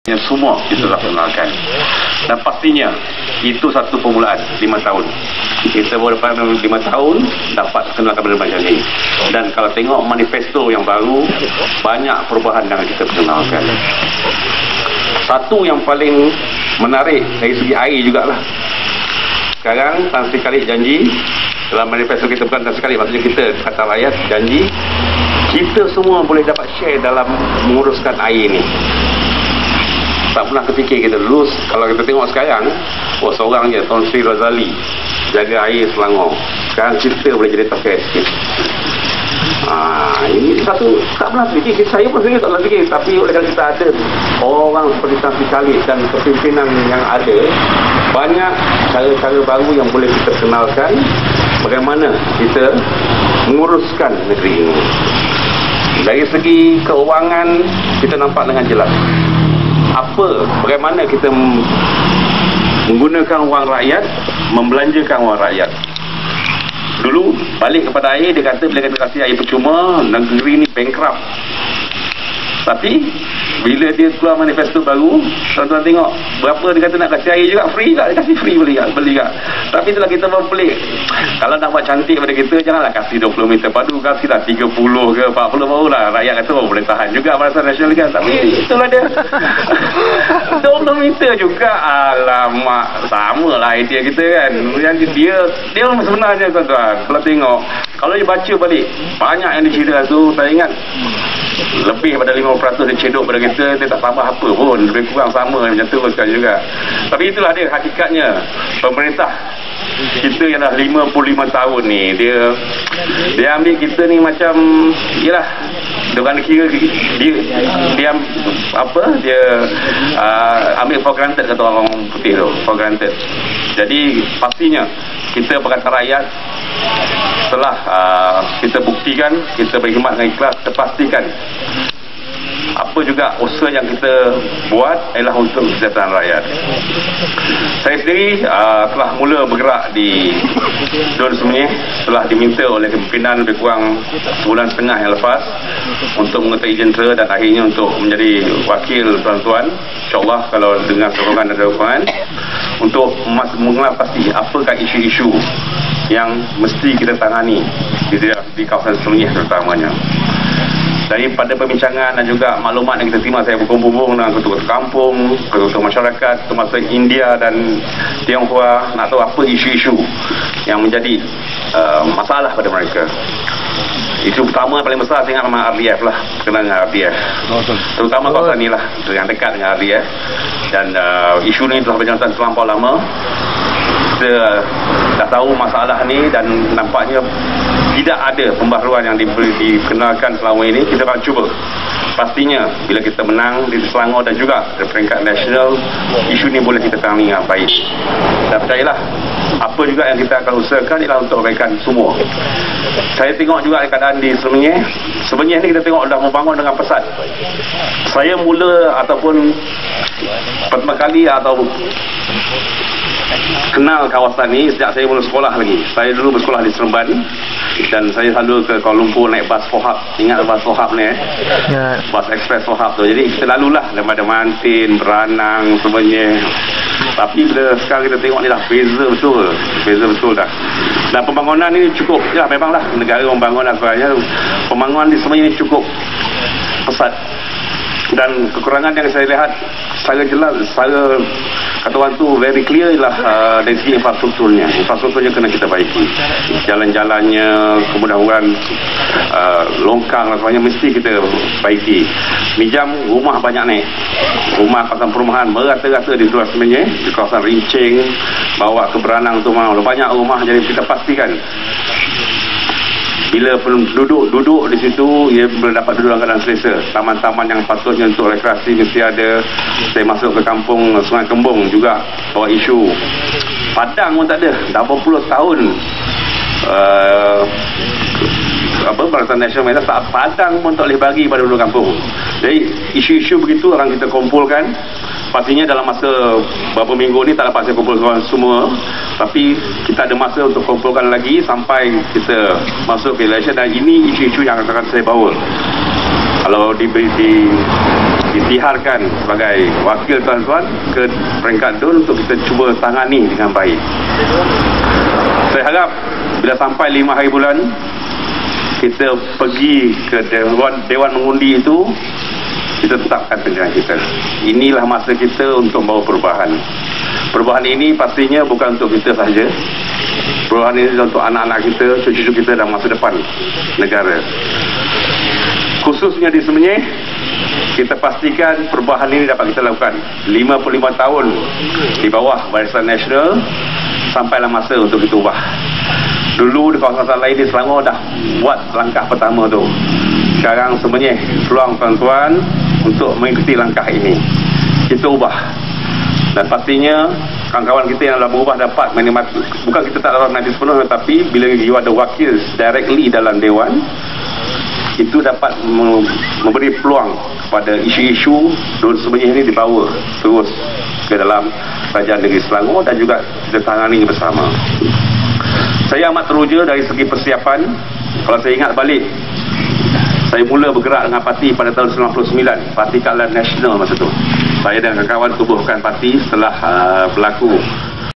yang semua kita laksanakan. Dan pastinya itu satu permulaan 5 tahun. Kita baru dapat 5 tahun dapat kenalkan benda macam ni. Dan kalau tengok manifesto yang baru, banyak perubahan yang kita kenalkan. Satu yang paling menarik dari segi air jugalah. Sekarang Tan Sri Khalid janji dalam manifesto kita, bukan Tan Sri Khalid, maksudnya kita kata rakyat janji kita semua boleh dapat share dalam menguruskan air ni. Tak pernah terfikir kita dulu. Kalau kita tengok sekarang, seorang je Tan Sri Razali jaga air Selangor. Sekarang kita boleh jadi token sikit. Ini satu tak pernah fikir. Saya pun sendiri tak pernah fikir. Tapi oleh kerana kita ada orang seperti Tan Sri Khalid dan kepimpinan yang ada, banyak cara-cara baru yang boleh kita kenalkan bagaimana kita menguruskan negeri ini. Dari segi keuangan kita nampak dengan jelas bagaimana kita menggunakan wang rakyat, membelanjakan wang rakyat. Dulu balik kepada air, dia kata bila kita kasih air percuma, negeri ni bankrupt. Tapi bila dia keluar manifesto baru, tuan-tuan tengok berapa dia kata nak kasih air juga, free juga, dia kasih free beli juga. Tapi itulah kita berpelik. Kalau nak buat cantik pada kita, janganlah kasih 20 meter padu, kasihlah 30 ke 40 barulah rakyat kata boleh tahan juga Barisan Nasional kan. Tapi itulah dia 20 meter juga, alamak, sama lah idea kita kan. Yang dia sebenarnya tuan-tuan, kalau tengok, kalau dia baca balik banyak yang dicerita tu, saya ingat lebih pada 50% dia cedok pada kita, dia tak tambah apa pun, lebih kurang sama macam tu sekarang juga. Tapi itulah dia hakikatnya pemerintah kita yang dah 55 tahun ni, dia ambil kita ni macam yalah, dengan kira dia ambil for granted, kata orang putih tu, for granted. Jadi pastinya kita berkata rakyat, setelah kita buktikan, kita berkhidmat dengan ikhlas, kita pastikan apa juga usaha yang kita buat adalah untuk kesejahteraan rakyat. Saya sendiri telah mula bergerak di Dun Semenyih setelah diminta oleh kepimpinan lebih kurang sebulan setengah yang lepas untuk mengetahui jentera dan akhirnya untuk menjadi wakil tuan-tuan, insyaAllah kalau dengan sokongan dan dukungan, untuk mengenal pasti apakah isu-isu yang mesti kita tangani di kawasan Semenyih terutamanya. Daripada perbincangan dan juga maklumat yang kita terima, saya berhubung dengan ketua-ketua kampung, ketua-ketua masyarakat, termasuk India dan Tionghoa, nak tahu apa isu-isu yang menjadi masalah pada mereka. Isu pertama paling besar saya ingat memang RDF lah, berkenaan dengan RDF, terutama kawasan ni lah, yang dekat dengan RDF. Dan isu ni telah berjalan terlampau lama. Kita dah tahu masalah ni dan nampaknya tidak ada pembaharuan yang dikenalkan selama ini. Kita akan cuba. Pastinya bila kita menang di Selangor dan juga di peringkat nasional, isu ni boleh kita tangani dengan baik. Dan percayalah, apa juga yang kita akan usahakan ialah untuk kebaikan semua. Saya tengok juga keadaan di Semenyih. Semenyih ni kita tengok dah membangun dengan pesat. Saya mula ataupun pertama kali atau kenal kawasan ni sejak saya mula sekolah lagi. Saya dulu bersekolah di Seremban dan saya selalu ke Kuala Lumpur naik bas Fohab. Ingat bas Fohab ni bas ekspres Fohab tu. Jadi kita lalulah daripada Mantin, Beranang, Semenyih. Tapi bila sekarang kita tengok ni dah beza betul dah. Dan pembangunan ni cukup, ya memanglah negara membangun dan sebagainya. Pembangunan di Semenyih ni cukup pesat. Dan kekurangan yang saya lihat secara jelas, secara kata orang tu very clear ialah dari segi infrastrukturnya kena kita baiki. Jalan-jalannya, kemudahan longkang dan sebagainya mesti kita baiki. Minjam rumah banyak naik, rumah kawasan perumahan merata-rata di luar Semenyih, di kawasan Rincing, bawa ke Beranang tu banyak rumah. Jadi kita pastikan bila duduk di situ, ia boleh dapat duduk dalam keadaan selesa. Taman-taman yang patutnya untuk rekreasi mesti ada. Saya masuk ke kampung Sungai Kembung juga bawa isu. Padang pun tak ada, dah berpuluh tahun Barisan Nasional tak, Padang pun tak boleh bagi pada penduduk kampung. Jadi isu-isu begitu orang kita kumpulkan. Pastinya dalam masa beberapa minggu ni tak dapat saya kumpulkan semua, tapi kita ada masa untuk kumpulkan lagi sampai kita masuk ke election. Dan ini isu-isu yang akan saya bawa. Kalau diberi ditiharkan sebagai wakil tuan-tuan ke peringkat DUN untuk kita cuba tangani dengan baik. Saya harap bila sampai 5 hari bulan kita pergi ke Dewan Mengundi itu, kita tetapkan pilihan kita. Inilah masa kita untuk membawa perubahan. Perubahan ini pastinya bukan untuk kita sahaja. Perubahan ini untuk anak-anak kita, cucu-cucu kita dan masa depan negara. Khususnya di Semenyih, kita pastikan perubahan ini dapat kita lakukan. 55 tahun di bawah Barisan Nasional, sampailah masa untuk kita ubah. Dulu di kawasan lain di Selangor dah buat langkah pertama tu. Sekarang Semenyih peluang tuan-tuan untuk mengikuti langkah ini. Kita ubah. Dan pastinya kawan-kawan kita yang dah berubah dapat menikmati. Bukan kita tak dapat menikmati sepenuhnya, tapi bila you ada wakil directly dalam Dewan, itu dapat memberi peluang kepada isu-isu DUN Semenyih ini dibawa terus ke dalam Kerajaan Negeri Selangor dan juga kita tangani bersama. Saya amat teruja dari segi persiapan. Kalau saya ingat balik, saya mula bergerak dengan parti pada tahun 99, Parti Keadilan Nasional masa tu. Saya dan kawan-kawan tubuhkan parti setelah berlaku